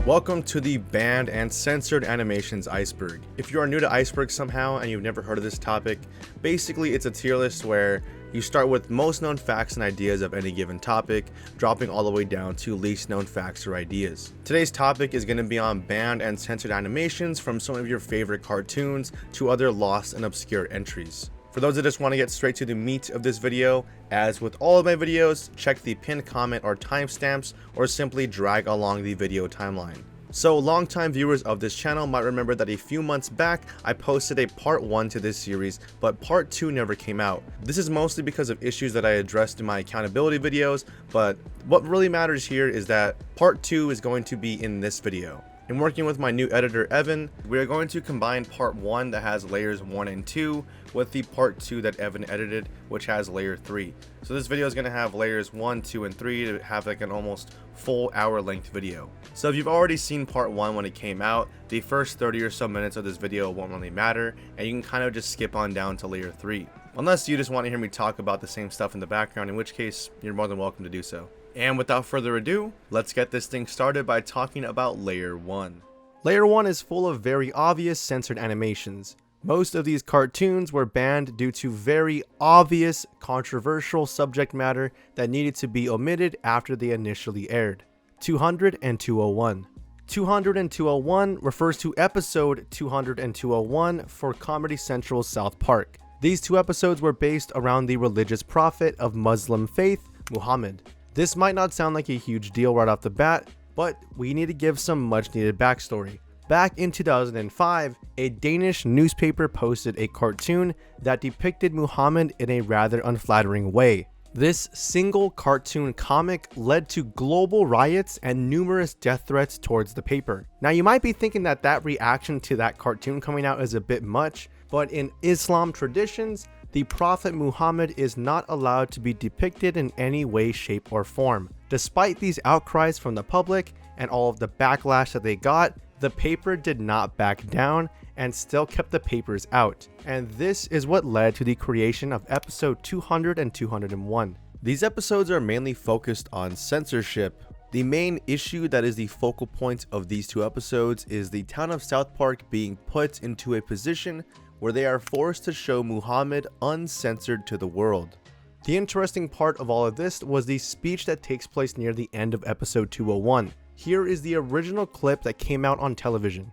Welcome to the banned and censored animations Iceberg. If you are new to Iceberg somehow and you've never heard of this topic, basically it's a tier list where you start with most known facts and ideas of any given topic, dropping all the way down to least known facts or ideas. Today's topic is going to be on banned and censored animations from some of your favorite cartoons to other lost and obscure entries. For those that just want to get straight to the meat of this video, as with all of my videos, check the pinned comment or timestamps or simply drag along the video timeline. So longtime viewers of this channel might remember that a few months back I posted a part 1 to this series, but part 2 never came out. This is mostly because of issues that I addressed in my accountability videos, but what really matters here is that part 2 is going to be in this video. In working with my new editor Evan, we are going to combine part 1 that has layers 1 and 2 with the part 2 that Evan edited, which has layer 3. So this video is going to have layers 1, 2, and 3 to have like an almost full hour length video. So if you've already seen part 1 when it came out, the first 30 or so minutes of this video won't really matter, and you can kind of just skip on down to layer 3. Unless you just want to hear me talk about the same stuff in the background, in which case you're more than welcome to do so. And without further ado, let's get this thing started by talking about Layer 1. Layer 1 is full of very obvious censored animations. Most of these cartoons were banned due to very obvious controversial subject matter that needed to be omitted after they initially aired. 200 and 201. 200 and 201 refers to episode 200 and 201 for Comedy Central's South Park. These two episodes were based around the religious prophet of Muslim faith, Muhammad. This might not sound like a huge deal right off the bat, but we need to give some much needed backstory. Back in 2005, a Danish newspaper posted a cartoon that depicted Muhammad in a rather unflattering way. This single cartoon comic led to global riots and numerous death threats towards the paper. Now you might be thinking that reaction to that cartoon coming out is a bit much, but in Islam traditions, the Prophet Muhammad is not allowed to be depicted in any way, shape, or form. Despite these outcries from the public and all of the backlash that they got, the paper did not back down and still kept the papers out. And this is what led to the creation of episode 200 and 201. These episodes are mainly focused on censorship. The main issue that is the focal point of these two episodes is the town of South Park being put into a position where they are forced to show Muhammad uncensored to the world. The interesting part of all of this was the speech that takes place near the end of episode 201. Here is the original clip that came out on television.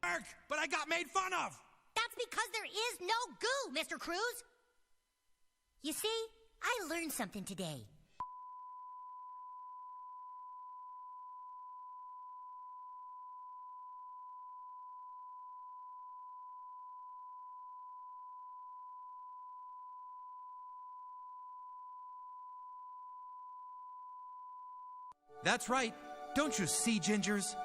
But I got made fun of! That's because there is no goo, Mr. Cruz! You see, I learned something today. That's right. Don't you see, Gingers?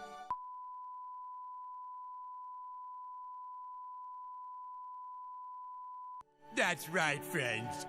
That's right, friends.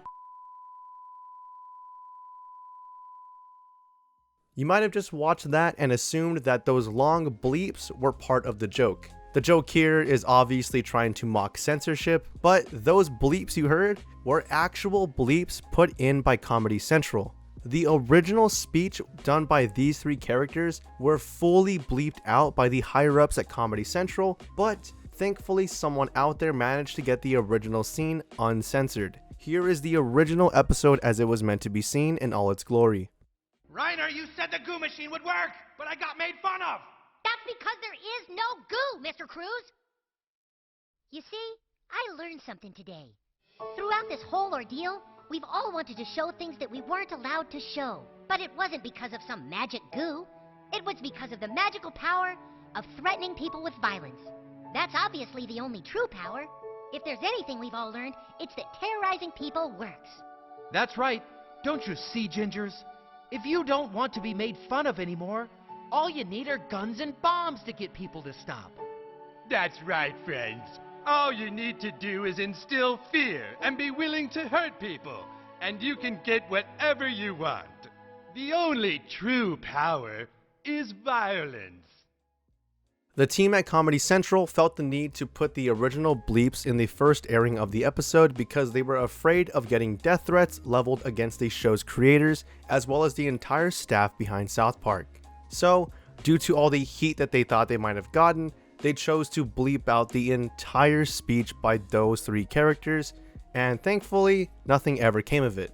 You might have just watched that and assumed that those long bleeps were part of the joke. The joke here is obviously trying to mock censorship, but those bleeps you heard were actual bleeps put in by Comedy Central. The original speech done by these three characters were fully bleeped out by the higher-ups at Comedy Central, but thankfully someone out there managed to get the original scene uncensored. Here is the original episode as it was meant to be seen in all its glory. Reiner, you said the goo machine would work, but I got made fun of! That's because there is no goo, Mr. Cruz! You see, I learned something today. Throughout this whole ordeal, we've all wanted to show things that we weren't allowed to show. But it wasn't because of some magic goo. It was because of the magical power of threatening people with violence. That's obviously the only true power. If there's anything we've all learned, it's that terrorizing people works. That's right. Don't you see, Gingers? If you don't want to be made fun of anymore, all you need are guns and bombs to get people to stop. That's right, friends. All you need to do is instill fear and be willing to hurt people, and you can get whatever you want. The only true power is violence. The team at Comedy Central felt the need to put the original bleeps in the first airing of the episode because they were afraid of getting death threats leveled against the show's creators as well as the entire staff behind South Park. So Due to all the heat that they thought they might have gotten, they chose to bleep out the entire speech by those 3 characters, and thankfully, nothing ever came of it.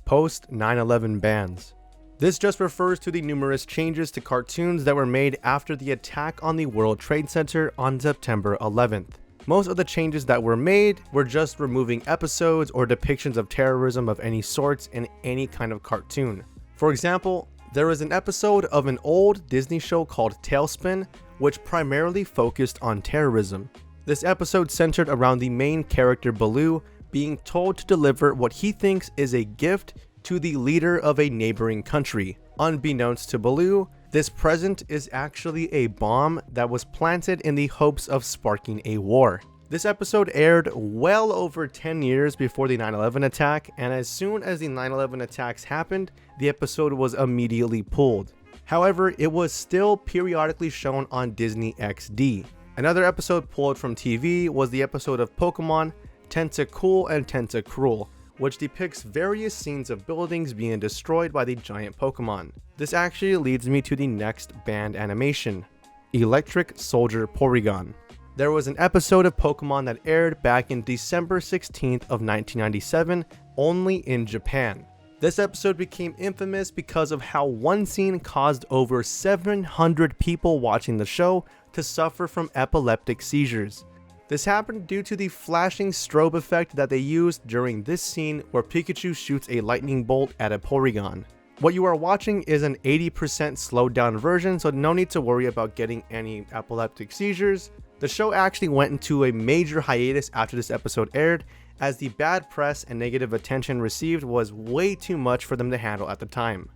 Post 9/11 bans. This just refers to the numerous changes to cartoons that were made after the attack on the World Trade Center on September 11th. Most of the changes that were made were just removing episodes or depictions of terrorism of any sorts in any kind of cartoon. For example, there was an episode of an old Disney show called Talespin, which primarily focused on terrorism. This episode centered around the main character Baloo being told to deliver what he thinks is a gift to the leader of a neighboring country. Unbeknownst to Baloo, this present is actually a bomb that was planted in the hopes of sparking a war. This episode aired well over 10 years before the 9/11 attack, and as soon as the 9/11 attacks happened, the episode was immediately pulled. However, it was still periodically shown on Disney XD. Another episode pulled from TV was the episode of Pokemon Tentacool and Tentacruel, which depicts various scenes of buildings being destroyed by the giant Pokemon. This actually leads me to the next banned animation, Electric Soldier Porygon. There was an episode of Pokemon that aired back in December 16th of 1997, only in Japan. This episode became infamous because of how one scene caused over 700 people watching the show to suffer from epileptic seizures. This happened due to the flashing strobe effect that they used during this scene where Pikachu shoots a lightning bolt at a Porygon. What you are watching is an 80% slowed down version, so no need to worry about getting any epileptic seizures. The show actually went into a major hiatus after this episode aired, as the bad press and negative attention received was way too much for them to handle at the time.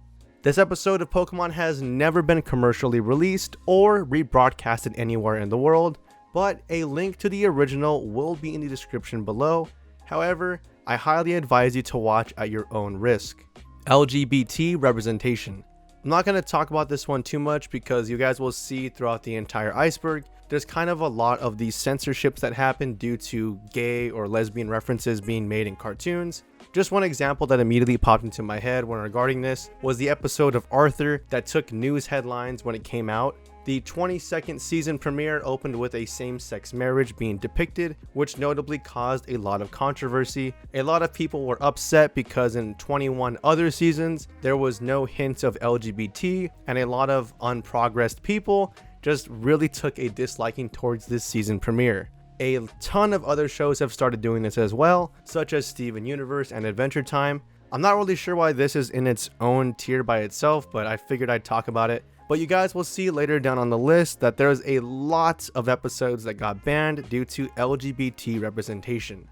This episode of Pokemon has never been commercially released or rebroadcasted anywhere in the world, but a link to the original will be in the description below. However, I highly advise you to watch at your own risk. LGBT Representation. I'm not going to talk about this one too much because you guys will see throughout the entire Iceberg, there's kind of a lot of these censorships that happen due to gay or lesbian references being made in cartoons. Just one example that immediately popped into my head when regarding this was the episode of Arthur that took news headlines when it came out. The 22nd season premiere opened with a same-sex marriage being depicted, which notably caused a lot of controversy. A lot of people were upset because in 21 other seasons, there was no hint of LGBT, and a lot of unprogressed people just really took a disliking towards this season premiere. A ton of other shows have started doing this as well, such as Steven Universe and Adventure Time. I'm not really sure why this is in its own tier by itself, but I figured I'd talk about it. But you guys will see later down on the list that there's a lot of episodes that got banned due to LGBT representation.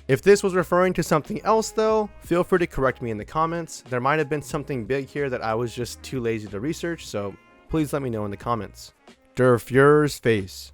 If this was referring to something else though, feel free to correct me in the comments. There might have been something big here that I was just too lazy to research, so please let me know in the comments. Der Fuhrer's Face.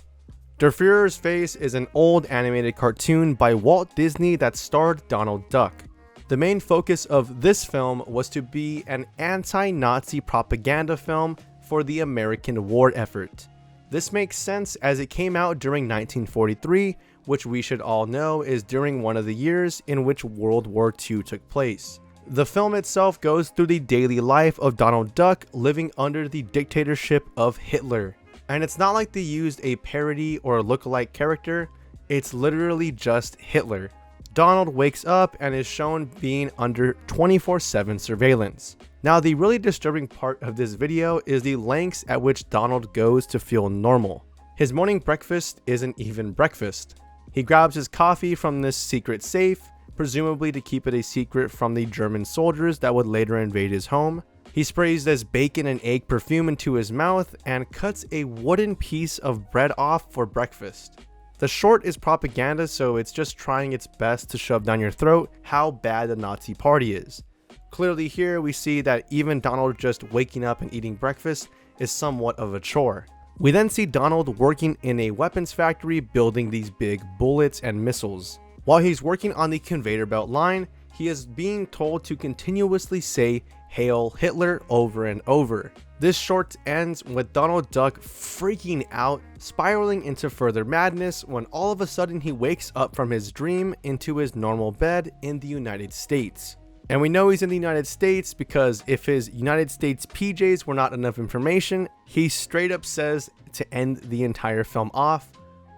Der Fuhrer's Face is an old animated cartoon by Walt Disney that starred Donald Duck. The main focus of this film was to be an anti-Nazi propaganda film for the American war effort. This makes sense as it came out during 1943, which we should all know is during one of the years in which World War II took place. The film itself goes through the daily life of Donald Duck living under the dictatorship of Hitler. And it's not like they used a parody or a lookalike character, it's literally just Hitler. Donald wakes up and is shown being under 24/7 surveillance. Now the really disturbing part of this video is the lengths at which Donald goes to feel normal. His morning breakfast isn't even breakfast. He grabs his coffee from this secret safe, presumably to keep it a secret from the German soldiers that would later invade his home. He sprays this bacon and egg perfume into his mouth and cuts a wooden piece of bread off for breakfast. The short is propaganda, so it's just trying its best to shove down your throat how bad the Nazi party is. Clearly here we see that even Donald just waking up and eating breakfast is somewhat of a chore. We then see Donald working in a weapons factory building these big bullets and missiles. While he's working on the conveyor belt line, he is being told to continuously say "Hail Hitler" over and over. This short ends with Donald Duck freaking out, spiraling into further madness when all of a sudden he wakes up from his dream into his normal bed in the United States. And we know he's in the United States because if his United States PJs were not enough information, he straight up says to end the entire film off,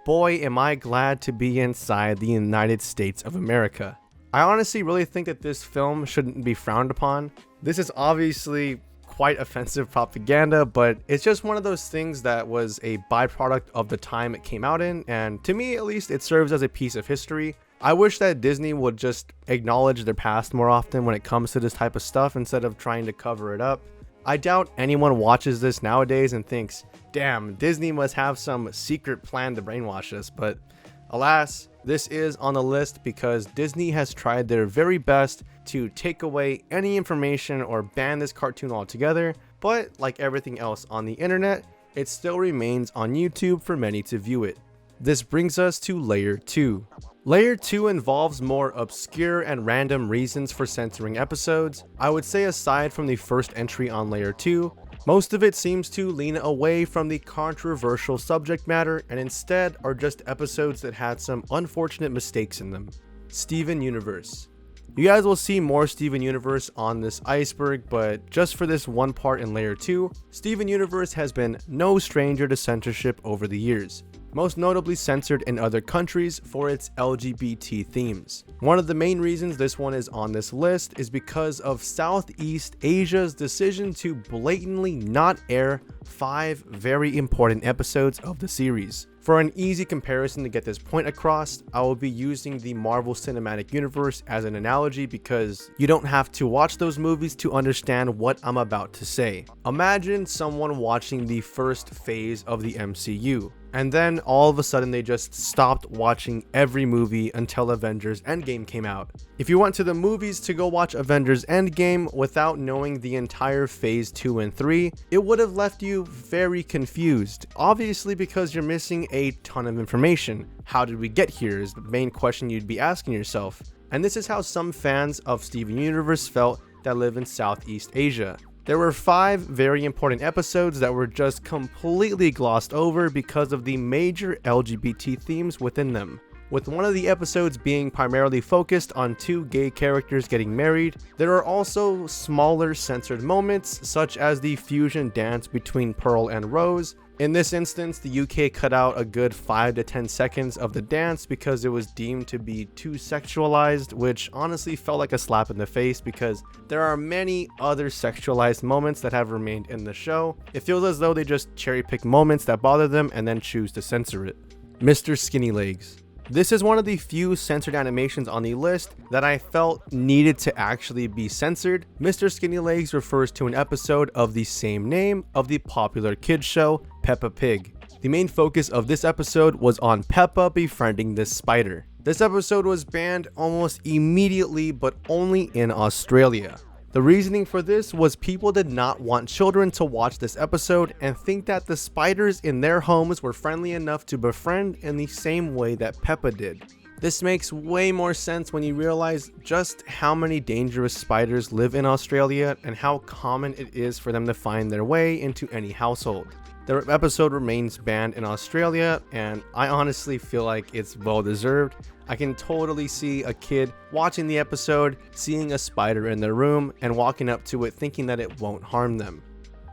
"Boy, am I glad to be inside the United States of America." I honestly really think that this film shouldn't be frowned upon. This is obviously quite offensive propaganda, but it's just one of those things that was a byproduct of the time it came out in, and to me at least, it serves as a piece of history. I wish that Disney would just acknowledge their past more often when it comes to this type of stuff instead of trying to cover it up. I doubt anyone watches this nowadays and thinks, damn, Disney must have some secret plan to brainwash us, but alas, this is on the list because Disney has tried their very best to take away any information or ban this cartoon altogether, but like everything else on the internet, it still remains on YouTube for many to view it. This brings us to Layer 2. Layer 2 involves more obscure and random reasons for censoring episodes. I would say aside from the first entry on Layer 2, most of it seems to lean away from the controversial subject matter and instead are just episodes that had some unfortunate mistakes in them. Steven Universe. You guys will see more Steven Universe on this iceberg, but just for this one part in Layer 2, Steven Universe has been no stranger to censorship over the years, most notably censored in other countries for its LGBT themes. One of the main reasons this one is on this list is because of Southeast Asia's decision to blatantly not air 5 very important episodes of the series. For an easy comparison to get this point across, I will be using the Marvel Cinematic Universe as an analogy because you don't have to watch those movies to understand what I'm about to say. Imagine someone watching the first phase of the MCU, and then all of a sudden they just stopped watching every movie until Avengers Endgame came out. If you went to the movies to go watch Avengers Endgame without knowing the entire phase 2 and 3, it would have left you very confused. Obviously because you're missing a ton of information. How did we get here is the main question you'd be asking yourself. And this is how some fans of Steven Universe felt that live in Southeast Asia. There were 5 very important episodes that were just completely glossed over because of the major LGBT themes within them. With one of the episodes being primarily focused on 2 gay characters getting married, there are also smaller censored moments such as the fusion dance between Pearl and Rose. In this instance, the UK cut out a good 5 to 10 seconds of the dance because it was deemed to be too sexualized, which honestly felt like a slap in the face because there are many other sexualized moments that have remained in the show. It feels as though they just cherry pick moments that bother them and then choose to censor it. Mr. Skinnylegs. This is one of the few censored animations on the list that I felt needed to actually be censored. Mr. Skinnylegs refers to an episode of the same name of the popular kids show, Peppa Pig. The main focus of this episode was on Peppa befriending this spider. This episode was banned almost immediately, but only in Australia. The reasoning for this was people did not want children to watch this episode and think that the spiders in their homes were friendly enough to befriend in the same way that Peppa did. This makes way more sense when you realize just how many dangerous spiders live in Australia and how common it is for them to find their way into any household. The episode remains banned in Australia, and I honestly feel like it's well deserved. I can totally see a kid watching the episode, seeing a spider in their room, and walking up to it thinking that it won't harm them.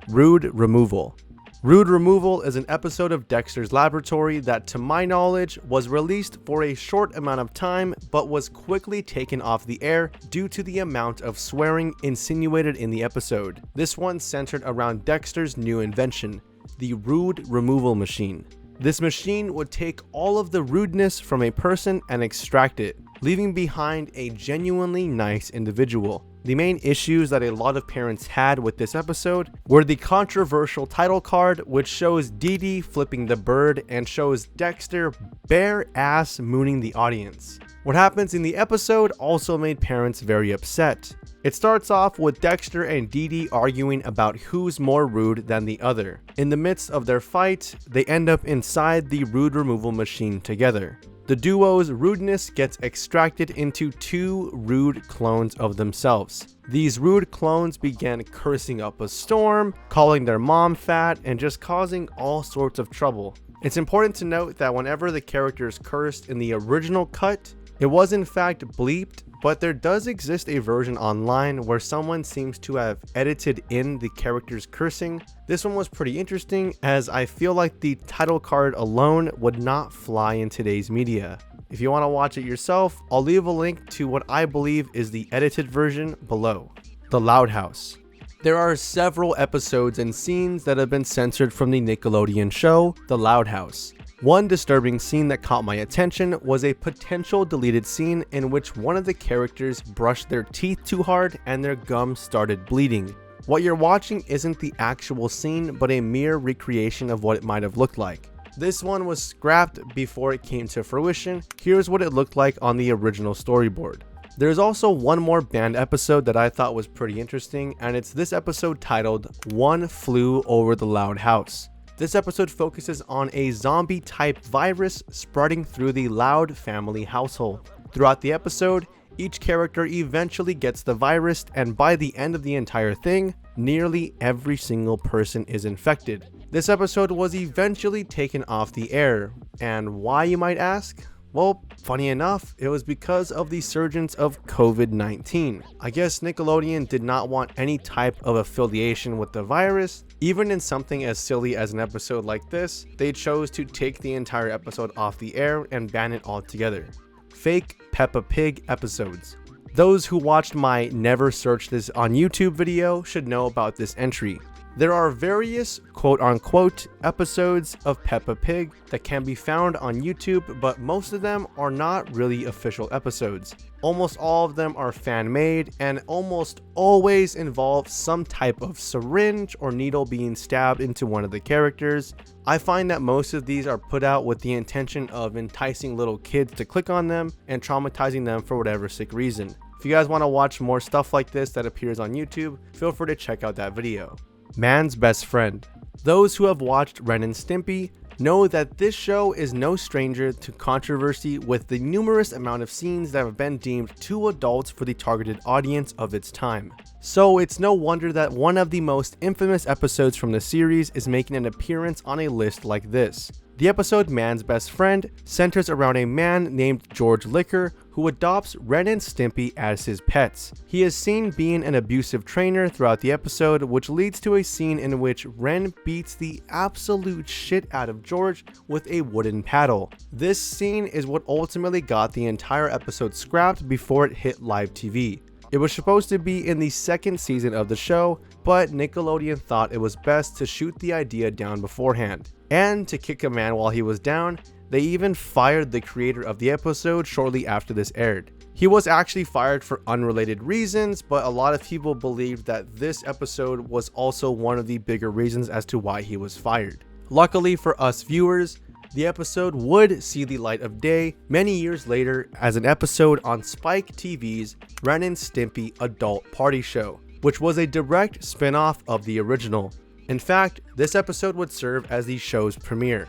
Rude Removal. Rude Removal is an episode of Dexter's Laboratory that, to my knowledge, was released for a short amount of time but was quickly taken off the air due to the amount of swearing insinuated in the episode. This one centered around Dexter's new invention, the Rude Removal Machine. This machine would take all of the rudeness from a person and extract it, leaving behind a genuinely nice individual. The main issues that a lot of parents had with this episode were the controversial title card, which shows Dee Dee flipping the bird and shows Dexter bare ass mooning the audience. What happens in the episode also made parents very upset. It starts off with Dexter and Dee Dee arguing about who's more rude than the other. In the midst of their fight, they end up inside the Rude Removal Machine together. The duo's rudeness gets extracted into 2 rude clones of themselves. These rude clones began cursing up a storm, calling their mom fat, and just causing all sorts of trouble. It's important to note that whenever the character is cursed in the original cut, It was in fact bleeped, but there does exist a version online where someone seems to have edited in the characters cursing. This one was pretty interesting, as I feel like the title card alone would not fly in today's media. If you want to watch it yourself, I'll leave a link to what I believe is the edited version below. The Loud House. There are several episodes and scenes that have been censored from the Nickelodeon show, The Loud House. One disturbing scene that caught my attention was a potential deleted scene in which one of the characters brushed their teeth too hard and their gums started bleeding. What you're watching isn't the actual scene, but a mere recreation of what it might have looked like. This one was scrapped before it came to fruition. Here's what it looked like on the original storyboard. There's also one more banned episode that I thought was pretty interesting, and it's this episode titled One Flew Over the Loud House. This episode focuses on a zombie-type virus spreading through the Loud family household. Throughout the episode, each character eventually gets the virus, and by the end of the entire thing, nearly every single person is infected. This episode was eventually taken off the air, and why, you might ask? Well, funny enough, it was because of the surgence of COVID-19. I guess Nickelodeon did not want any type of affiliation with the virus. Even in something as silly as an episode like this, they chose to take the entire episode off the air and ban it altogether. Fake Peppa Pig episodes. Those who watched my Never Search This on YouTube video should know about this entry. There are various quote-unquote episodes of Peppa Pig that can be found on YouTube, but most of them are not really official episodes. Almost all of them are fan-made and almost always involve some type of syringe or needle being stabbed into one of the characters. I find that most of these are put out with the intention of enticing little kids to click on them and traumatizing them for whatever sick reason. If you guys want to watch more stuff like this that appears on YouTube, feel free to check out that video. Man's Best Friend. Those who have watched Ren and Stimpy know that this show is no stranger to controversy, with the numerous amount of scenes that have been deemed too adult for the targeted audience of its time. So it's no wonder that one of the most infamous episodes from the series is making an appearance on a list like this. The episode Man's Best Friend centers around a man named George Liquor who adopts Ren and Stimpy as his pets. He is seen being an abusive trainer throughout the episode, which leads to a scene in which Ren beats the absolute shit out of George with a wooden paddle. This scene is what ultimately got the entire episode scrapped before it hit live TV. It was supposed to be in the second season of the show, but Nickelodeon thought it was best to shoot the idea down beforehand. And to kick a man while he was down, they even fired the creator of the episode shortly after this aired. He was actually fired for unrelated reasons, but a lot of people believed that this episode was also one of the bigger reasons as to why he was fired. Luckily for us viewers, the episode would see the light of day many years later as an episode on Spike TV's Ren and Stimpy Adult Party Show, which was a direct spin-off of the original. In fact, this episode would serve as the show's premiere.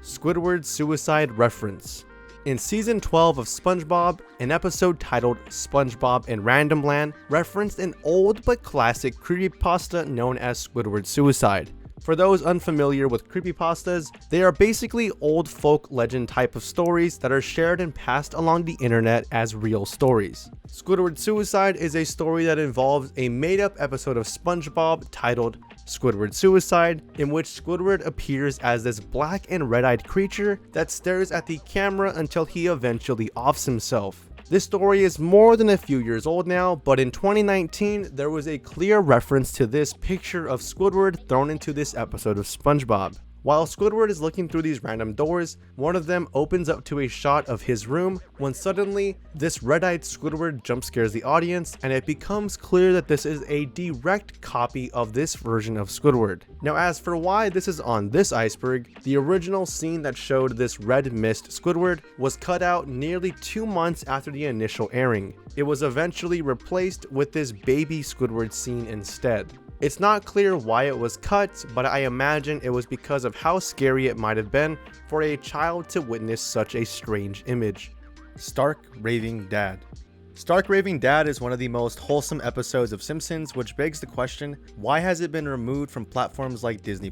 Squidward's suicide reference. In season 12 of SpongeBob, an episode titled SpongeBob in Random Land referenced an old but classic creepypasta known as Squidward's suicide. For those unfamiliar with creepypastas, they are basically old folk legend type of stories that are shared and passed along the internet as real stories. Squidward's suicide is a story that involves a made-up episode of SpongeBob titled Squidward's Suicide, in which Squidward appears as this black and red-eyed creature that stares at the camera until he eventually offs himself. This story is more than a few years old now, but in 2019, there was a clear reference to this picture of Squidward thrown into this episode of SpongeBob. While Squidward is looking through these random doors, one of them opens up to a shot of his room when suddenly this red-eyed Squidward jump scares the audience, and it becomes clear that this is a direct copy of this version of Squidward. Now, as for why this is on this iceberg, the original scene that showed this red mist Squidward was cut out nearly 2 months after the initial airing. It was eventually replaced with this baby Squidward scene instead. It's not clear why it was cut, but I imagine it was because of how scary it might have been for a child to witness such a strange image. Stark Raving Dad. Stark Raving Dad is one of the most wholesome episodes of Simpsons, which begs the question, why has it been removed from platforms like Disney+?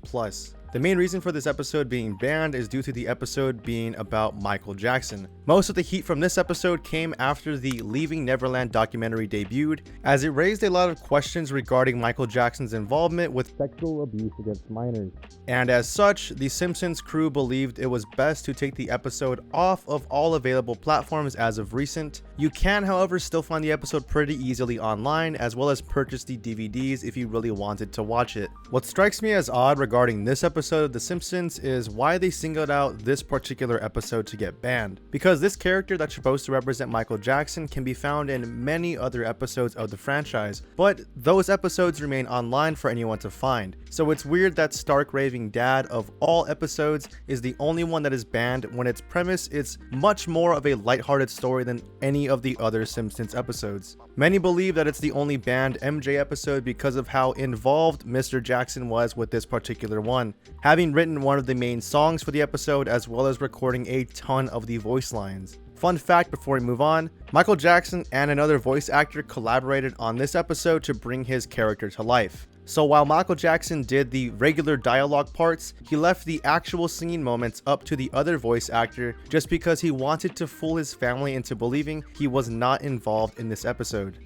The main reason for this episode being banned is due to the episode being about Michael Jackson. Most of the heat from this episode came after the Leaving Neverland documentary debuted, as it raised a lot of questions regarding Michael Jackson's involvement with sexual abuse against minors. And as such, the Simpsons crew believed it was best to take the episode off of all available platforms as of recent. You can, however, still find the episode pretty easily online, as well as purchase the DVDs if you really wanted to watch it. What strikes me as odd regarding this episode of The Simpsons is why they singled out this particular episode to get banned. Because this character that's supposed to represent Michael Jackson can be found in many other episodes of the franchise, but those episodes remain online for anyone to find. So it's weird that Stark Raving Dad of all episodes is the only one that is banned when its premise is much more of a lighthearted story than any of the other Simpsons episodes. Many believe that it's the only banned MJ episode because of how involved Mr. Jackson was with this particular one, having written one of the main songs for the episode as well as recording a ton of the voice lines. Fun fact before we move on, Michael Jackson and another voice actor collaborated on this episode to bring his character to life. So while Michael Jackson did the regular dialogue parts, he left the actual singing moments up to the other voice actor just because he wanted to fool his family into believing he was not involved in this episode.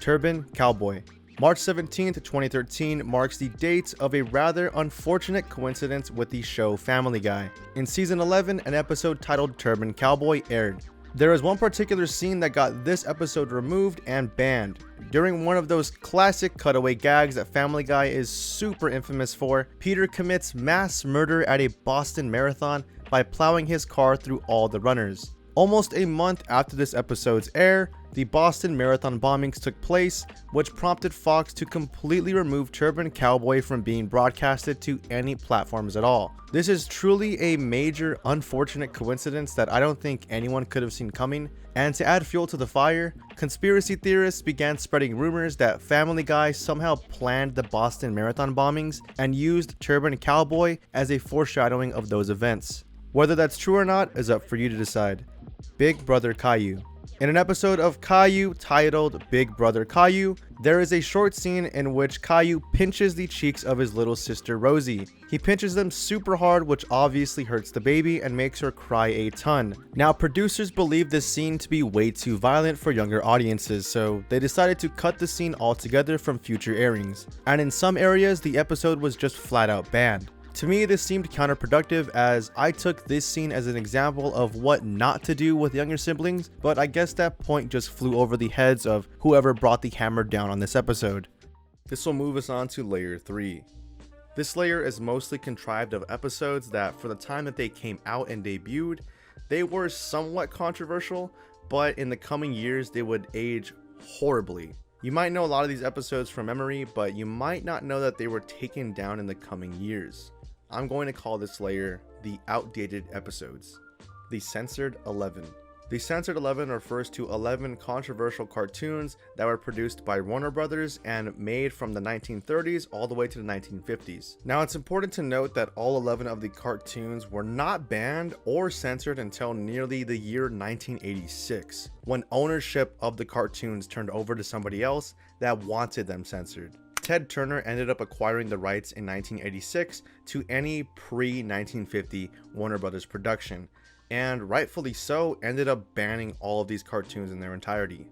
Turban Cowboy. March 17th, 2013 marks the date of a rather unfortunate coincidence with the show Family Guy. In season 11, an episode titled Turban Cowboy aired. There is one particular scene that got this episode removed and banned. During one of those classic cutaway gags that Family Guy is super infamous for, Peter commits mass murder at a Boston Marathon by plowing his car through all the runners. Almost a month after this episode's air, the Boston Marathon bombings took place, which prompted Fox to completely remove Turban Cowboy from being broadcasted to any platforms at all. This is truly a major unfortunate coincidence that I don't think anyone could have seen coming, and to add fuel to the fire, conspiracy theorists began spreading rumors that Family Guy somehow planned the Boston Marathon bombings and used Turban Cowboy as a foreshadowing of those events. Whether that's true or not is up for you to decide. Big Brother Caillou. In an episode of Caillou titled Big Brother Caillou, there is a short scene in which Caillou pinches the cheeks of his little sister Rosie. He pinches them super hard, which obviously hurts the baby and makes her cry a ton. Now, producers believe this scene to be way too violent for younger audiences, so they decided to cut the scene altogether from future airings. And in some areas, the episode was just flat out banned. To me, this seemed counterproductive, as I took this scene as an example of what not to do with younger siblings, but I guess that point just flew over the heads of whoever brought the hammer down on this episode. This will move us on to layer 3. This layer is mostly contrived of episodes that, for the time that they came out and debuted, they were somewhat controversial, but in the coming years they would age horribly. You might know a lot of these episodes from memory, but you might not know that they were taken down in the coming years. I'm going to call this layer the outdated episodes. The Censored 11. The Censored 11 refers to 11 controversial cartoons that were produced by Warner Brothers and made from the 1930s all the way to the 1950s. Now, it's important to note that all 11 of the cartoons were not banned or censored until nearly the year 1986, when ownership of the cartoons turned over to somebody else that wanted them censored. Ted Turner ended up acquiring the rights in 1986 to any pre-1950 Warner Brothers production, and rightfully so ended up banning all of these cartoons in their entirety.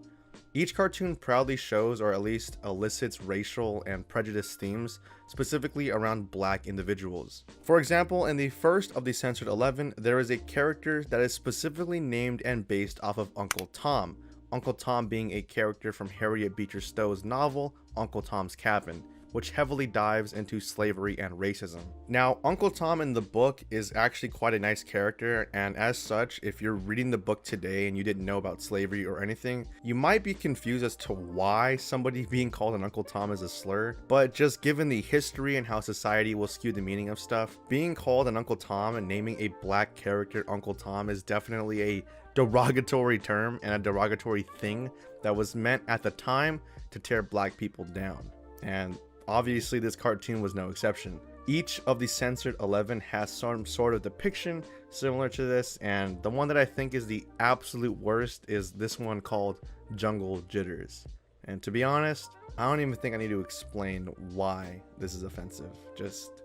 Each cartoon proudly shows, or at least elicits, racial and prejudiced themes, specifically around black individuals. For example, in the first of the Censored 11, there is a character that is specifically named and based off of Uncle Tom, Uncle Tom being a character from Harriet Beecher Stowe's novel, Uncle Tom's Cabin, which heavily dives into slavery and racism. Now, Uncle Tom in the book is actually quite a nice character, and as such, if you're reading the book today and you didn't know about slavery or anything, you might be confused as to why somebody being called an Uncle Tom is a slur, but just given the history and how society will skew the meaning of stuff, being called an Uncle Tom and naming a black character Uncle Tom is definitely a derogatory term and a derogatory thing that was meant at the time to tear black people down. And obviously this cartoon was no exception. Each of the Censored 11 has some sort of depiction similar to this, and the one that I think is the absolute worst is this one called Jungle Jitters. And to be honest, I don't even think I need to explain why this is offensive. Just,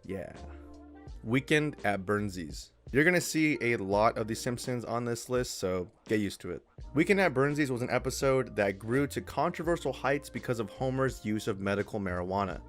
yeah. Weekend at Burnsie's. You're gonna see a lot of The Simpsons on this list, so get used to it. Weekend at Burnsies was an episode that grew to controversial heights because of Homer's use of medical marijuana.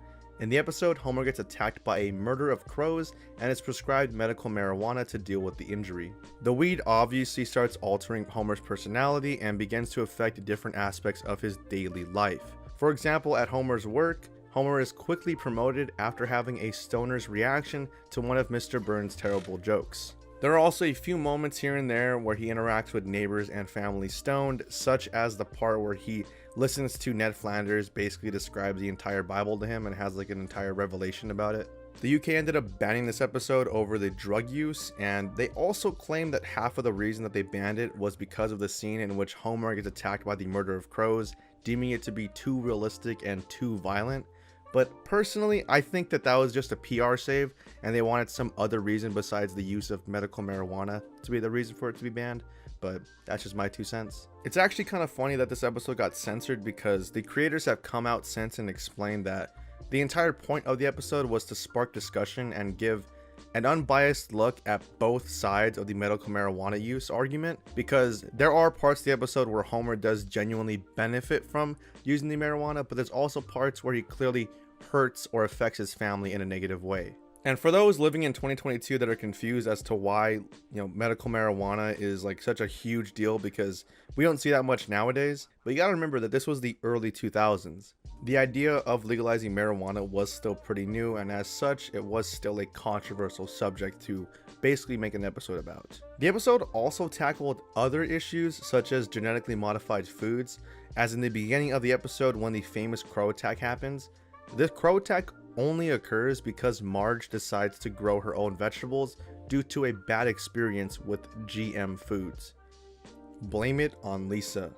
In the episode, Homer gets attacked by a murder of crows and is prescribed medical marijuana to deal with the injury. The weed obviously starts altering Homer's personality and begins to affect different aspects of his daily life. For example, at Homer's work, Homer is quickly promoted after having a stoner's reaction to one of Mr. Burns' terrible jokes. There are also a few moments here and there where he interacts with neighbors and family stoned, such as the part where he listens to Ned Flanders basically describe the entire Bible to him and has like an entire revelation about it. The UK ended up banning this episode over the drug use, and they also claim that half of the reason that they banned it was because of the scene in which Homer gets attacked by the murder of crows, deeming it to be too realistic and too violent. But personally, I think that was just a PR save and they wanted some other reason besides the use of medical marijuana to be the reason for it to be banned, but that's just my 2 cents. It's actually kind of funny that this episode got censored because the creators have come out since and explained that the entire point of the episode was to spark discussion and give an unbiased look at both sides of the medical marijuana use argument, because there are parts of the episode where Homer does genuinely benefit from using the marijuana, but there's also parts where he clearly hurts or affects his family in a negative way. And for those living in 2022 that are confused as to why, medical marijuana is like such a huge deal, because we don't see that much nowadays, but you gotta remember that this was the early 2000s. The idea of legalizing marijuana was still pretty new, and as such, it was still a controversial subject to basically make an episode about. The episode also tackled other issues such as genetically modified foods, as in the beginning of the episode when the famous crow attack happens. This crow attack only occurs because Marge decides to grow her own vegetables due to a bad experience with GM foods. Blame It on Lisa.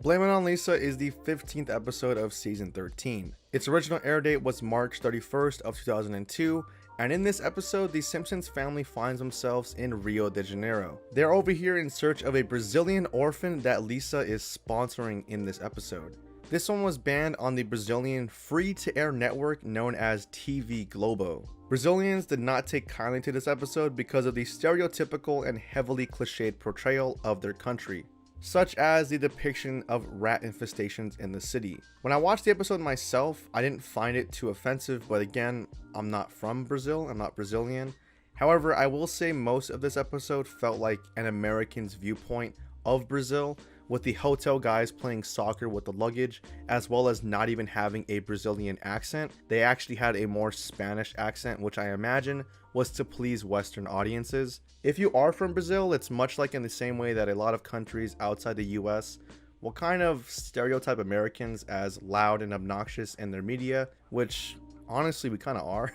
Blame It on Lisa is the 15th episode of season 13. Its original air date was March 31st of 2002, and in this episode, the Simpsons family finds themselves in Rio de Janeiro. They're over here in search of a Brazilian orphan that Lisa is sponsoring in this episode. This one was banned on the Brazilian free-to-air network known as TV Globo. Brazilians did not take kindly to this episode because of the stereotypical and heavily cliched portrayal of their country, such as the depiction of rat infestations in the city. When I watched the episode myself, I didn't find it too offensive, but again, I'm not from Brazil, I'm not Brazilian. However, I will say most of this episode felt like an American's viewpoint of Brazil, with the hotel guys playing soccer with the luggage, as well as not even having a Brazilian accent. They actually had a more Spanish accent, which I imagine was to please Western audiences. If you are from Brazil, it's much like in the same way that a lot of countries outside the US will kind of stereotype Americans as loud and obnoxious in their media, which honestly we kind of are.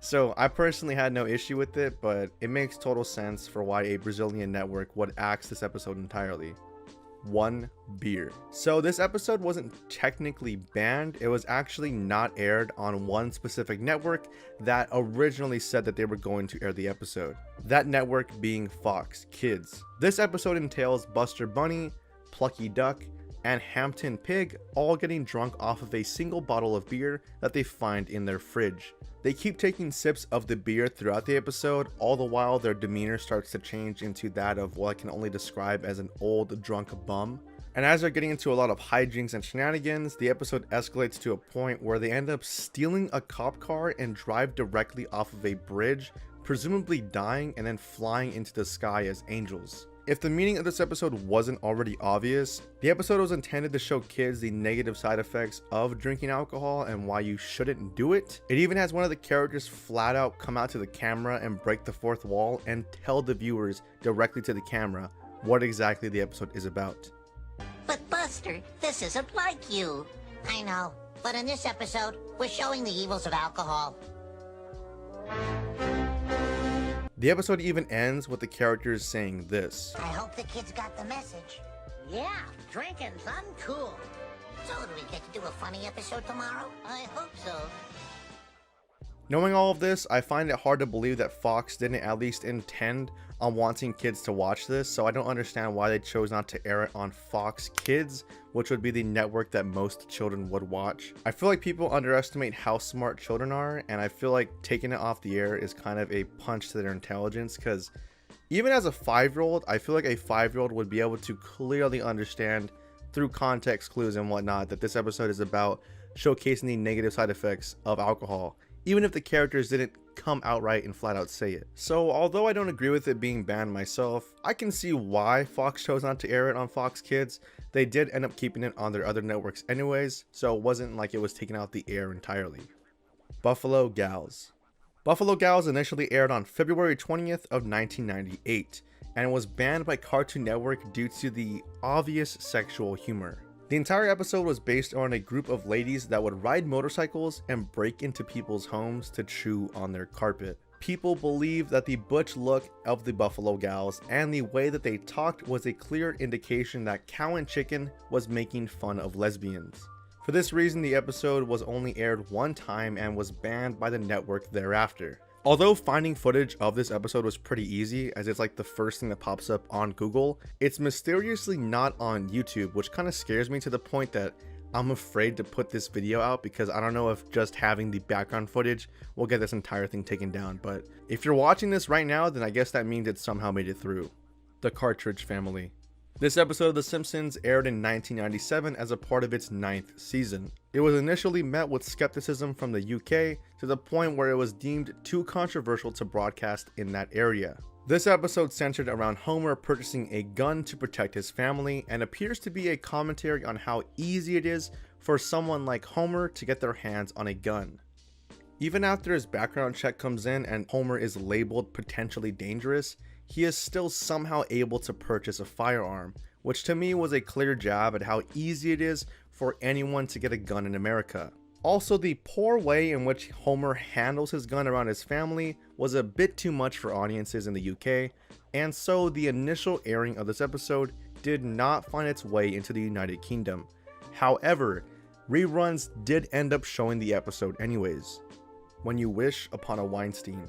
So I personally had no issue with it, but it makes total sense for why a Brazilian network would axe this episode entirely. One beer. So this episode wasn't technically banned, it was actually not aired on one specific network that originally said that they were going to air the episode. That network being Fox Kids. This episode entails Buster Bunny, Plucky Duck, and Hampton Pig all getting drunk off of a single bottle of beer that they find in their fridge. They keep taking sips of the beer throughout the episode, all the while their demeanor starts to change into that of what I can only describe as an old drunk bum. And as they're getting into a lot of hijinks and shenanigans, the episode escalates to a point where they end up stealing a cop car and drive directly off of a bridge, presumably dying and then flying into the sky as angels. If the meaning of this episode wasn't already obvious, the episode was intended to show kids the negative side effects of drinking alcohol and why you shouldn't do it. It even has one of the characters flat out come out to the camera and break the fourth wall and tell the viewers directly to the camera what exactly the episode is about. But Buster, this isn't like you. I know, but in this episode, we're showing the evils of alcohol. The episode even ends with the characters saying this. I hope the kids got the message. Yeah, drinking's uncool. So do we get to do a funny episode tomorrow? I hope so. Knowing all of this, I find it hard to believe that Fox didn't at least intend on wanting kids to watch this, so I don't understand why they chose not to air it on Fox Kids, which would be the network that most children would watch. I feel like people underestimate how smart children are, and I feel like taking it off the air is kind of a punch to their intelligence, because Even as a 5-year-old, I feel like a 5-year-old would be able to clearly understand through context clues and whatnot that this episode is about showcasing the negative side effects of alcohol, even if the characters didn't come outright and flat out say it. So although I don't agree with it being banned myself, I can see why Fox chose not to air it on Fox Kids. They did end up keeping it on their other networks anyways, so it wasn't like it was taken out the air entirely. Buffalo Gals. Buffalo Gals initially aired on February 20th of 1998 and was banned by Cartoon Network due to the obvious sexual humor. The entire episode was based on a group of ladies that would ride motorcycles and break into people's homes to chew on their carpet. People believed that the butch look of the Buffalo Gals and the way that they talked was a clear indication that Cow and Chicken was making fun of lesbians. For this reason, the episode was only aired one time and was banned by the network thereafter. Although finding footage of this episode was pretty easy, as it's like the first thing that pops up on Google, it's mysteriously not on YouTube, which kind of scares me to the point that I'm afraid to put this video out because I don't know if just having the background footage will get this entire thing taken down. But if you're watching this right now, then I guess that means it somehow made it through. The Cartridge Family. This episode of The Simpsons aired in 1997 as a part of its 9th season. It was initially met with skepticism from the UK to the point where it was deemed too controversial to broadcast in that area. This episode centered around Homer purchasing a gun to protect his family and appears to be a commentary on how easy it is for someone like Homer to get their hands on a gun. Even after his background check comes in and Homer is labeled potentially dangerous, he is still somehow able to purchase a firearm, which to me was a clear jab at how easy it is for anyone to get a gun in America. Also, the poor way in which Homer handles his gun around his family was a bit too much for audiences in the UK, and so the initial airing of this episode did not find its way into the United Kingdom. However, reruns did end up showing the episode anyways. When You Wish Upon a Weinstein.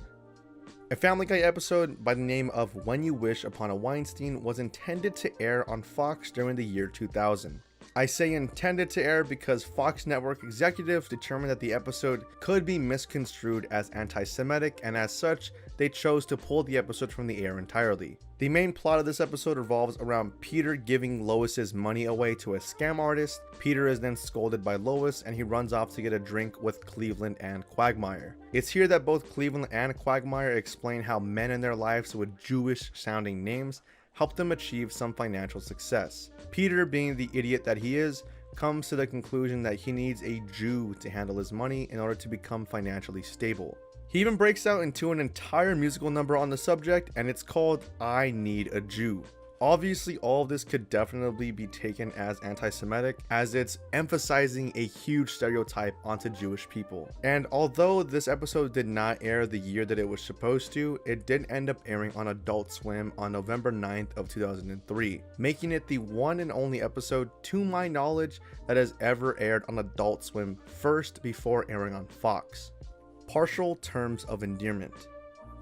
A Family Guy episode by the name of When You Wish Upon a Weinstein was intended to air on Fox during the year 2000. I say intended to air because Fox Network executives determined that the episode could be misconstrued as anti-Semitic, and as such, they chose to pull the episode from the air entirely. The main plot of this episode revolves around Peter giving Lois's money away to a scam artist. Peter is then scolded by Lois and he runs off to get a drink with Cleveland and Quagmire. It's here that both Cleveland and Quagmire explain how men in their lives with Jewish sounding names help them achieve some financial success. Peter, being the idiot that he is, comes to the conclusion that he needs a Jew to handle his money in order to become financially stable. He even breaks out into an entire musical number on the subject, and it's called I Need a Jew. Obviously, all of this could definitely be taken as anti-Semitic, as it's emphasizing a huge stereotype onto Jewish people. And although this episode did not air the year that it was supposed to, it did end up airing on Adult Swim on November 9th of 2003, making it the one and only episode, to my knowledge, that has ever aired on Adult Swim first before airing on Fox. Partial Terms of Endearment.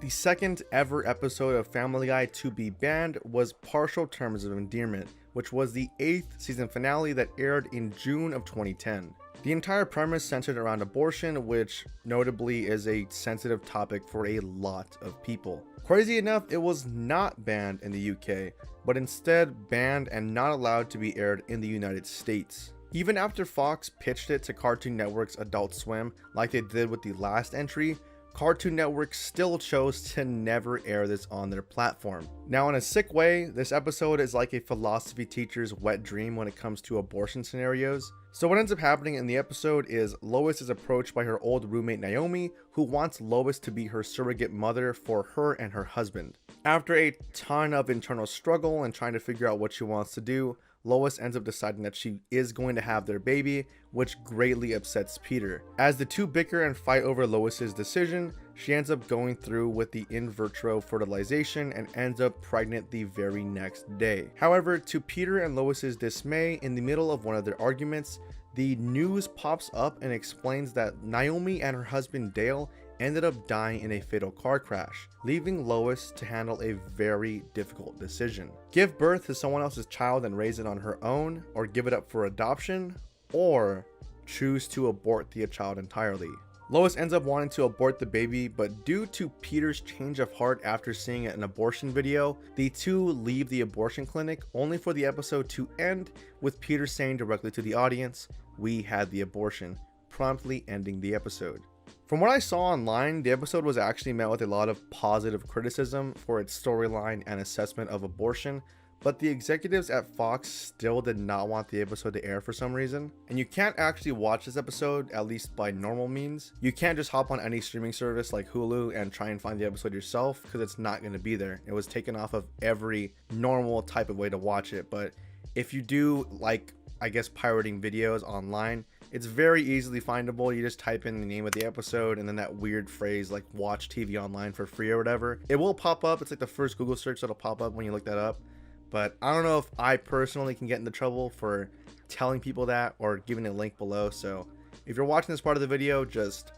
The second ever episode of Family Guy to be banned was Partial Terms of Endearment, which was the 8th season finale that aired in June of 2010. The entire premise centered around abortion, which notably is a sensitive topic for a lot of people. Crazy enough, it was not banned in the UK, but instead banned and not allowed to be aired in the United States. Even after Fox pitched it to Cartoon Network's Adult Swim like they did with the last entry, Cartoon Network still chose to never air this on their platform. Now, in a sick way, this episode is like a philosophy teacher's wet dream when it comes to abortion scenarios. So what ends up happening in the episode is Lois is approached by her old roommate Naomi, who wants Lois to be her surrogate mother for her and her husband. After a ton of internal struggle and trying to figure out what she wants to do, Lois ends up deciding that she is going to have their baby, which greatly upsets Peter. As the two bicker and fight over Lois's decision, she ends up going through with the in vitro fertilization and ends up pregnant the very next day. However, to Peter and Lois's dismay, in the middle of one of their arguments, the news pops up and explains that Naomi and her husband Dale ended up dying in a fatal car crash, leaving Lois to handle a very difficult decision. Give birth to someone else's child and raise it on her own, or give it up for adoption, or choose to abort the child entirely. Lois ends up wanting to abort the baby, but due to Peter's change of heart after seeing an abortion video, the two leave the abortion clinic, only for the episode to end with Peter saying directly to the audience, "We had the abortion," promptly ending the episode. From what I saw online, the episode was actually met with a lot of positive criticism for its storyline and assessment of abortion, but the executives at Fox still did not want the episode to air for some reason. And you can't actually watch this episode, at least by normal means. You can't just hop on any streaming service like Hulu and try and find the episode yourself, because it's not going to be there. It was taken off of every normal type of way to watch it. But if you do like, I guess, pirating videos online, it's very easily findable. You just type in the name of the episode and then that weird phrase like watch TV online for free or whatever. It will pop up. It's like the first Google search that'll pop up when you look that up. But I don't know if I personally can get into trouble for telling people that or giving a link below. So if you're watching this part of the video, just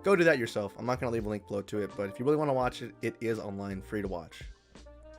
go do that yourself. I'm not going to leave a link below to it, but if you really want to watch it, it is online, free to watch.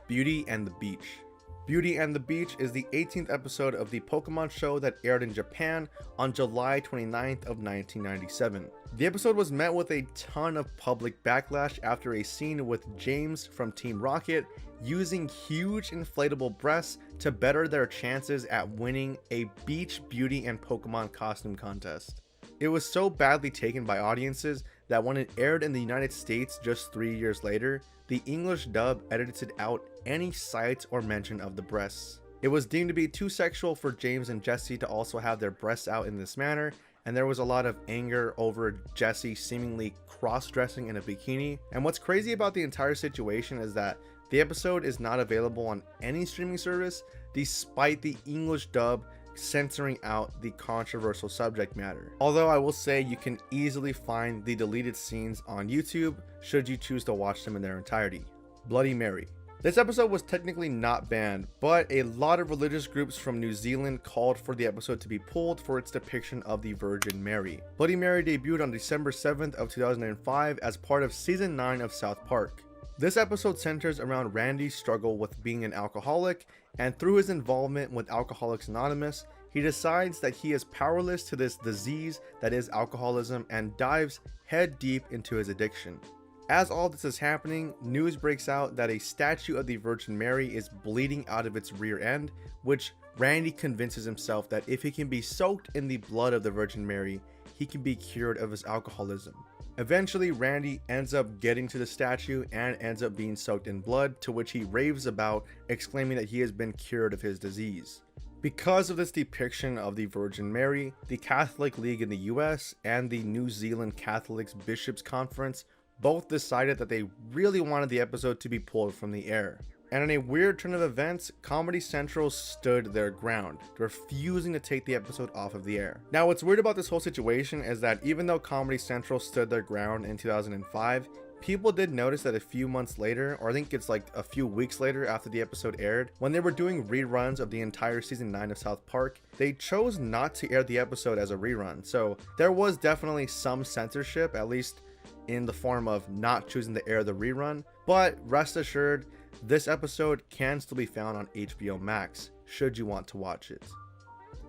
Beauty and the Beach. Beauty and the Beach is the 18th episode of the Pokemon show that aired in Japan on July 29th of 1997. The episode was met with a ton of public backlash after a scene with James from Team Rocket using huge inflatable breasts to better their chances at winning a beach beauty and Pokemon costume contest. It was so badly taken by audiences that when it aired in the United States just 3 years later, the English dub edited out any sight or mention of the breasts. It was deemed to be too sexual for James and Jessie to also have their breasts out in this manner, and there was a lot of anger over Jessie seemingly cross-dressing in a bikini. And what's crazy about the entire situation is that the episode is not available on any streaming service, despite the English dub censoring out the controversial subject matter. Although I will say you can easily find the deleted scenes on YouTube should you choose to watch them in their entirety. Bloody Mary. This episode was technically not banned, but a lot of religious groups from New Zealand called for the episode to be pulled for its depiction of the Virgin Mary. Bloody Mary debuted on December 7th of 2005 as part of season 9 of South Park. This episode centers around Randy's struggle with being an alcoholic, and through his involvement with Alcoholics Anonymous, he decides that he is powerless to this disease that is alcoholism and dives head deep into his addiction. As all this is happening, news breaks out that a statue of the Virgin Mary is bleeding out of its rear end, which Randy convinces himself that if he can be soaked in the blood of the Virgin Mary, he can be cured of his alcoholism. Eventually, Randy ends up getting to the statue and ends up being soaked in blood, to which he raves about, exclaiming that he has been cured of his disease. Because of this depiction of the Virgin Mary, the Catholic League in the US and the New Zealand Catholics Bishops Conference both decided that they really wanted the episode to be pulled from the air. And in a weird turn of events, Comedy Central stood their ground, refusing to take the episode off of the air. Now, what's weird about this whole situation is that even though Comedy Central stood their ground in 2005, people did notice that a few months later, or I think it's like a few weeks later after the episode aired, when they were doing reruns of the entire season 9 of South Park, they chose not to air the episode as a rerun. So there was definitely some censorship, at least in the form of not choosing to air the rerun. But rest assured, this episode can still be found on HBO Max, should you want to watch it.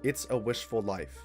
It's a Wishful Life.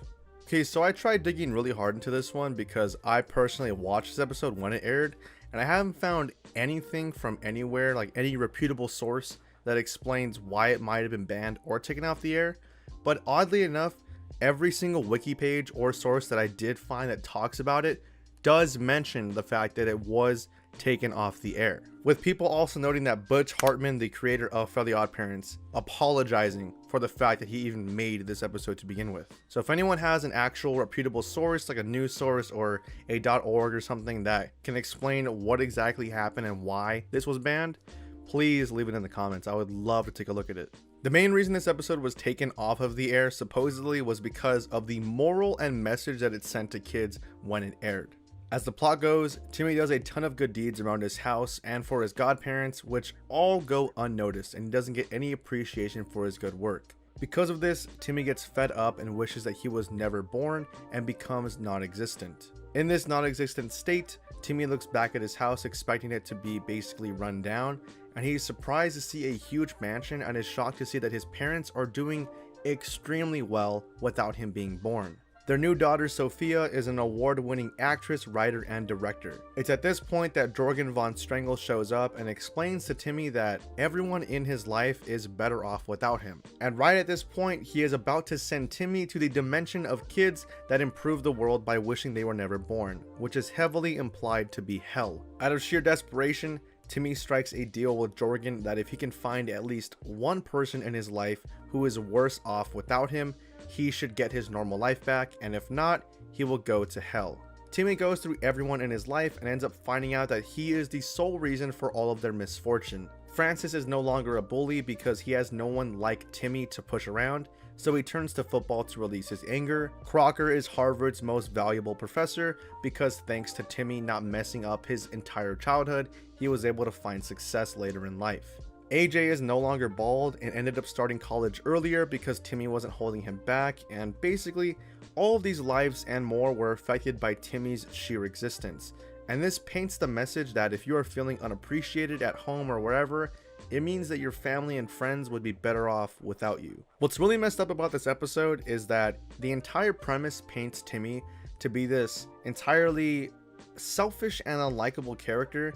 Okay, so I tried digging really hard into this one because I personally watched this episode when it aired, and I haven't found anything from anywhere, like any reputable source, that explains why it might have been banned or taken off the air. But oddly enough, every single wiki page or source that I did find that talks about it does mention the fact that it was taken off the air, with people also noting that Butch Hartman, the creator of Fairly Odd Parents, apologizing for the fact that he even made this episode to begin with. So if anyone has an actual reputable source, like a news source or a .org or something, that can explain what exactly happened and why this was banned, please leave it in the comments. I would love to take a look at it. The main reason this episode was taken off of the air supposedly was because of the moral and message that it sent to kids when it aired. As the plot goes, Timmy does a ton of good deeds around his house and for his godparents, which all go unnoticed, and he doesn't get any appreciation for his good work. Because of this, Timmy gets fed up and wishes that he was never born and becomes non-existent. In this non-existent state, Timmy looks back at his house expecting it to be basically run down, and he's surprised to see a huge mansion and is shocked to see that his parents are doing extremely well without him being born. Their new daughter Sophia is an award-winning actress, writer, and director. It's at this point that Jorgen von Strangel shows up and explains to Timmy that everyone in his life is better off without him. And right at this point, he is about to send Timmy to the dimension of kids that improve the world by wishing they were never born, which is heavily implied to be hell. Out of sheer desperation, Timmy strikes a deal with Jorgen that if he can find at least one person in his life who is worse off without him, he should get his normal life back, and if not, he will go to hell. Timmy goes through everyone in his life and ends up finding out that he is the sole reason for all of their misfortune. Francis is no longer a bully because he has no one like Timmy to push around, so he turns to football to release his anger. Crocker is Harvard's most valuable professor because thanks to Timmy not messing up his entire childhood, he was able to find success later in life. AJ is no longer bald and ended up starting college earlier because Timmy wasn't holding him back, and basically all of these lives and more were affected by Timmy's sheer existence. And this paints the message that if you are feeling unappreciated at home or wherever, it means that your family and friends would be better off without you. What's really messed up about this episode is that the entire premise paints Timmy to be this entirely selfish and unlikable character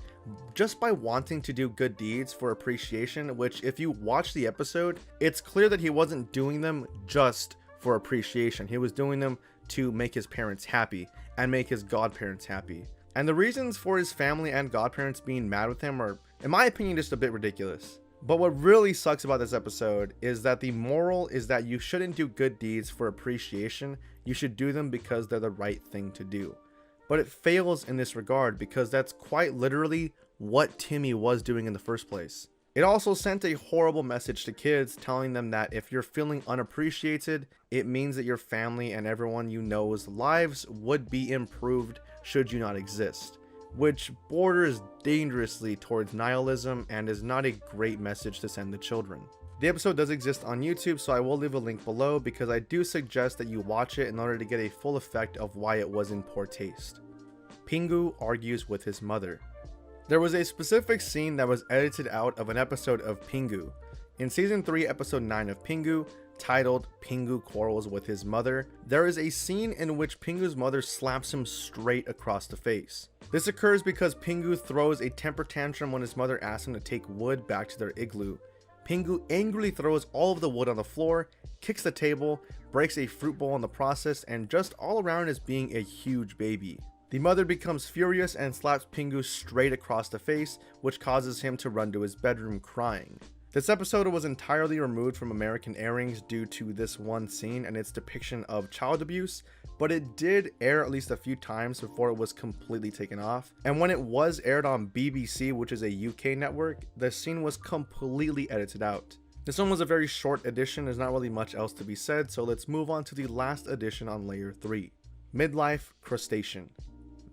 just by wanting to do good deeds for appreciation, which if you watch the episode, it's clear that he wasn't doing them just for appreciation. He was doing them to make his parents happy and make his godparents happy. And the reasons for his family and godparents being mad with him are, in my opinion, just a bit ridiculous. But what really sucks about this episode is that the moral is that you shouldn't do good deeds for appreciation, you should do them because they're the right thing to do. But it fails in this regard because that's quite literally what Timmy was doing in the first place. It also sent a horrible message to kids, telling them that if you're feeling unappreciated, it means that your family and everyone you know's lives would be improved should you not exist, which borders dangerously towards nihilism and is not a great message to send to children. The episode does exist on YouTube, so I will leave a link below because I do suggest that you watch it in order to get a full effect of why it was in poor taste. Pingu argues with his mother. There was a specific scene that was edited out of an episode of Pingu. In season 3 episode 9 of Pingu, titled Pingu Quarrels with His Mother, there is a scene in which Pingu's mother slaps him straight across the face. This occurs because Pingu throws a temper tantrum when his mother asks him to take wood back to their igloo. Pingu angrily throws all of the wood on the floor, kicks the table, breaks a fruit bowl in the process, and just all around is being a huge baby. The mother becomes furious and slaps Pingu straight across the face, which causes him to run to his bedroom crying. This episode was entirely removed from American airings due to this one scene and its depiction of child abuse, but it did air at least a few times before it was completely taken off. And when it was aired on BBC, which is a UK network, the scene was completely edited out. This one was a very short edition, there's not really much else to be said, so let's move on to the last edition on layer 3. Midlife Crustacean.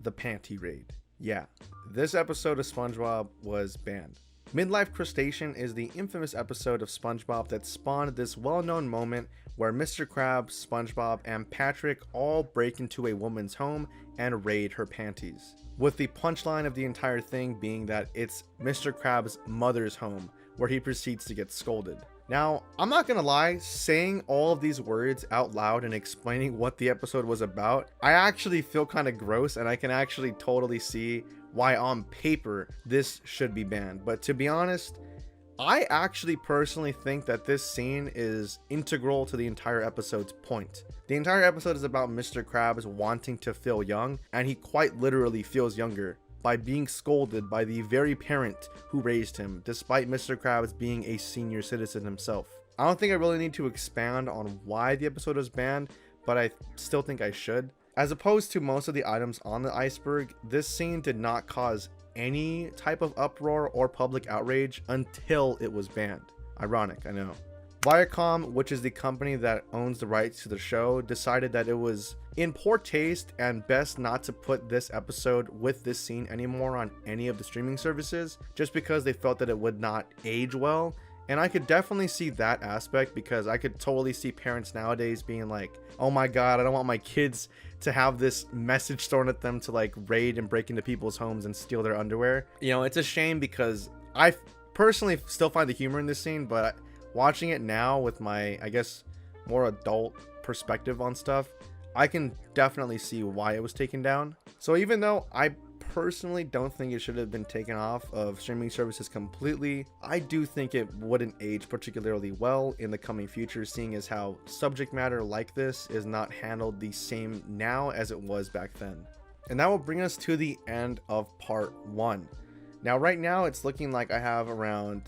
The Panty Raid. Yeah, this episode of SpongeBob was banned. Midlife Crustacean is the infamous episode of SpongeBob that spawned this well-known moment where Mr. Krabs, SpongeBob, and Patrick all break into a woman's home and raid her panties, with the punchline of the entire thing being that it's Mr. Krabs' mother's home, where he proceeds to get scolded. Now, I'm not gonna lie, saying all of these words out loud and explaining what the episode was about, I actually feel kind of gross, and I can actually totally see why on paper this should be banned. But to be honest, I actually personally think that this scene is integral to the entire episode's point. The entire episode is about Mr. Krabs wanting to feel young, and he quite literally feels younger by being scolded by the very parent who raised him, despite Mr. Krabs being a senior citizen himself. I don't think I really need to expand on why the episode was banned, but I still think I should. As opposed to most of the items on the iceberg, this scene did not cause any type of uproar or public outrage until it was banned. Ironic, I know. Viacom, which is the company that owns the rights to the show, decided that it was in poor taste and best not to put this episode with this scene anymore on any of the streaming services, just because they felt that it would not age well. And I could definitely see that aspect, because I could totally see parents nowadays being like, oh my god, I don't want my kids to have this message thrown at them to like raid and break into people's homes and steal their underwear. You know, it's a shame because I personally still find the humor in this scene, but watching it now with my, I guess, more adult perspective on stuff, I can definitely see why it was taken down. So even though I personally don't think it should have been taken off of streaming services completely, I do think it wouldn't age particularly well in the coming future, seeing as how subject matter like this is not handled the same now as it was back then. And that will bring us to the end of part 1. Now right now it's looking like I have around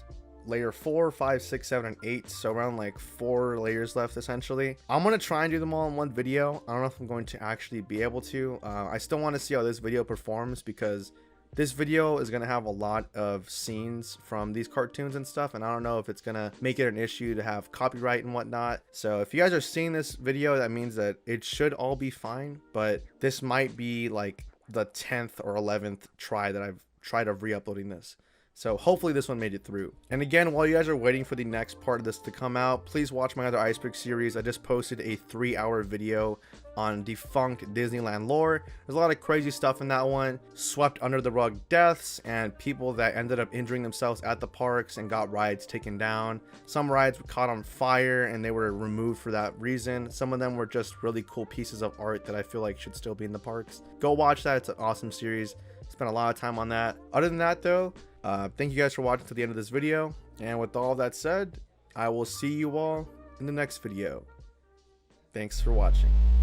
layer 4, 5, 6, 7, and 8, so around like 4 layers left essentially. I'm gonna try and do them all in one video. I don't know if I'm going to actually be able to. I still want to see how this video performs, because this video is gonna have a lot of scenes from these cartoons and stuff, and I don't know if it's gonna make it an issue to have copyright and whatnot. So if you guys are seeing this video, that means that it should all be fine, but this might be like the 10th or 11th try that I've tried of re-uploading this. So hopefully this one made it through. And again, while you guys are waiting for the next part of this to come out, please watch my other Iceberg series. I just posted a 3-hour video on defunct Disneyland lore. There's a lot of crazy stuff in that one. Swept under the rug deaths and people that ended up injuring themselves at the parks and got rides taken down. Some rides were caught on fire and they were removed for that reason. Some of them were just really cool pieces of art that I feel like should still be in the parks. Go watch that. It's an awesome series. Spent a lot of time on that. Other than that though, thank you guys for watching to the end of this video. And with all that said, I will see you all in the next video. Thanks for watching.